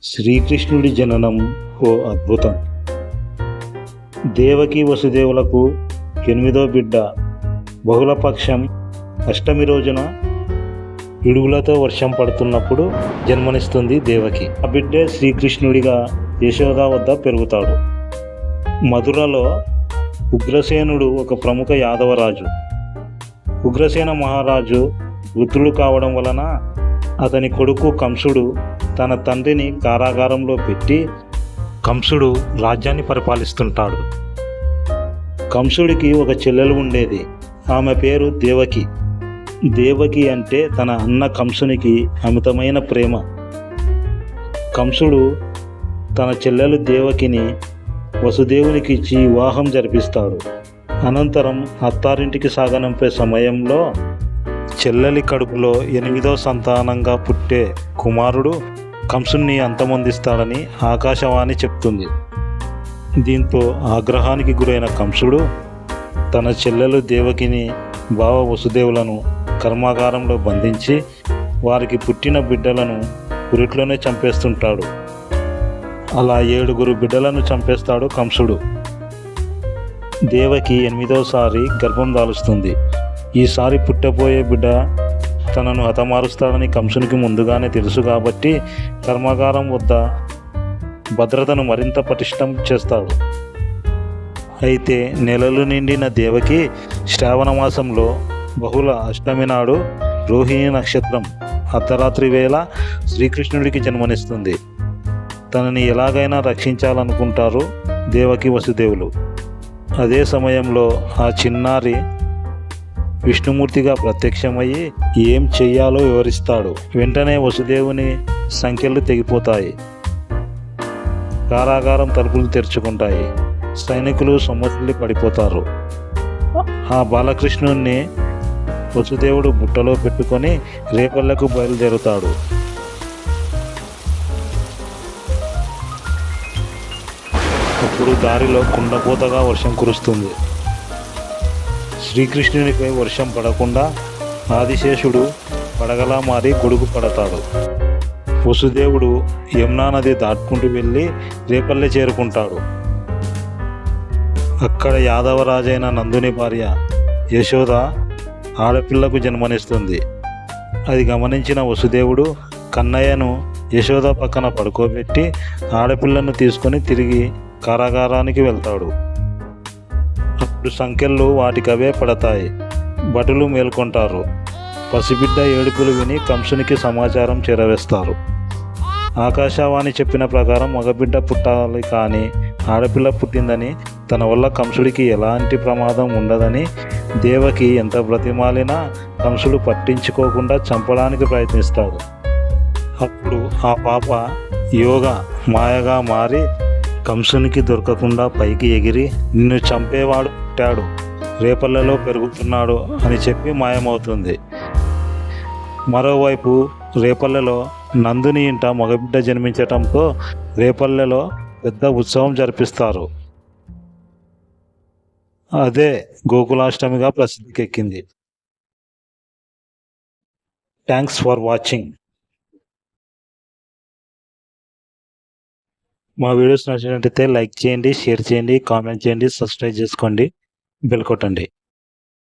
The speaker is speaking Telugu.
శ్రీకృష్ణుడి జననం ఓ అద్భుతం. దేవకి వసుదేవులకు 8వ బిడ్డ బహుళపక్షం అష్టమి రోజున పిడుగులతో వర్షం పడుతున్నప్పుడు జన్మనిస్తుంది దేవకి. ఆ బిడ్డే శ్రీకృష్ణుడిగా యశోద వద్ద పెరుగుతాడు. మధురలో ఉగ్రసేనుడు ఒక ప్రముఖ యాదవరాజు. ఉగ్రసేన మహారాజు వృద్ధుడు కావడం వలన అతని కొడుకు కంసుడు తన తండ్రిని కారాగారంలో పెట్టి కంసుడు రాజ్యాన్ని పరిపాలిస్తుంటాడు. కంసుడికి ఒక చెల్లెలు ఉండేది. ఆమె పేరు దేవకి. దేవకి అంటే తన అన్న కంసునికి అమితమైన ప్రేమ. కంసుడు తన చెల్లెలు దేవకిని వసుదేవునికి ఇచ్చి వివాహం జరిపిస్తాడు. అనంతరం అత్తారింటికి సాగనంపే సమయంలో చెల్లెలి కడుపులో 8వ సంతానంగా పుట్టే కుమారుడు కంసుని అంతమొందిస్తాడని ఆకాశవాణి చెప్తుంది. దీంతో ఆగ్రహానికి గురైన కంసుడు తన చెల్లెలు దేవకిని బావ వసుదేవులను కర్మాగారంలో బంధించి వారికి పుట్టిన బిడ్డలను పురిట్లోనే చంపేస్తుంటాడు. అలా 7 బిడ్డలను చంపేస్తాడు కంసుడు. దేవకి 8వసారి గర్భం దాలుస్తుంది. ఈసారి పుట్టబోయే బిడ్డ తనను హతమారుస్తాడని కంసునికి ముందుగానే తెలుసు కాబట్టి కర్మాగారం వద్ద భద్రతను మరింత పటిష్టం చేస్తాడు. అయితే నెలలు నిండిన దేవకి శ్రావణ మాసంలో బహుళ అష్టమి నాడు రోహిణి నక్షత్రం అర్ధరాత్రి వేళ శ్రీకృష్ణుడికి జన్మనిస్తుంది. తనని ఎలాగైనా రక్షించాలనుకుంటారు దేవకి వసుదేవులు. అదే సమయంలో ఆ చిన్నారి విష్ణుమూర్తిగా ప్రత్యక్షమయ్యి ఏం చెయ్యాలో వివరిస్తాడు. వెంటనే వసుదేవుని సంఖ్యలు తెగిపోతాయి. కారాగారం తలుపులు తెరుచుకుంటాయి. సైనికులు సొమ్మసిల్లి పడిపోతారు. ఆ బాలకృష్ణుణ్ణి వసుదేవుడు బుట్టలో పెట్టుకొని రేపల్లకు బయలుదేరుతాడు. అప్పుడు దారిలో కుండపోతగా వర్షం కురుస్తుంది. శ్రీకృష్ణునిపై వర్షం పడకుండా ఆదిశేషుడు పడగలా మారి గొడుగు పడతాడు. వసుదేవుడు యమునా నది దాటుకుంటూ వెళ్ళి రేపల్లె చేరుకుంటాడు. అక్కడ యాదవరాజైన నందుని భార్య యశోద ఆడపిల్లకు జన్మనిస్తుంది. అది గమనించిన వసుదేవుడు కన్నయ్యను యశోద పక్కన పడుకోబెట్టి ఆడపిల్లను తీసుకొని తిరిగి కారాగారానికి వెళ్తాడు. అప్పుడు సంఖ్యలు వాటికవే పడతాయి. భటులు మేల్కొంటారు. పసిబిడ్డ ఏడుపులు విని కంసునికి సమాచారం చేరవేస్తారు. ఆకాశవాణి చెప్పిన ప్రకారం మగబిడ్డ పుట్టాలి కానీ ఆడపిల్ల పుట్టిందని, తన వల్ల కంసుడికి ఎలాంటి ప్రమాదం ఉండదని దేవకి ఎంత బ్రతిమాలినా కంసుడు పట్టించుకోకుండా చంపడానికి ప్రయత్నిస్తాడు. అప్పుడు ఆ పాప యోగ మాయగా మారి కంసునికి దొరకకుండా పైకి ఎగిరి నిన్ను చంపేవాడు పుట్టాడు, రేపల్లెలో పెరుగుతున్నాడు అని చెప్పి మాయమవుతుంది. మరోవైపు రేపల్లెలో నందుని ఇంట మగబిడ్డ జన్మించటంతో రేపల్లెలో పెద్ద ఉత్సవం జరిపిస్తారు. అదే గోకులాష్టమిగా ప్రసిద్ధికెక్కింది. Thanks for watching. మా వీడియోస్ నచ్చినట్లయితే లైక్ చేయండి, షేర్ చేయండి, కామెంట్ చేయండి, సబ్స్క్రైబ్ చేసుకోండి, బెల్ కొట్టండి.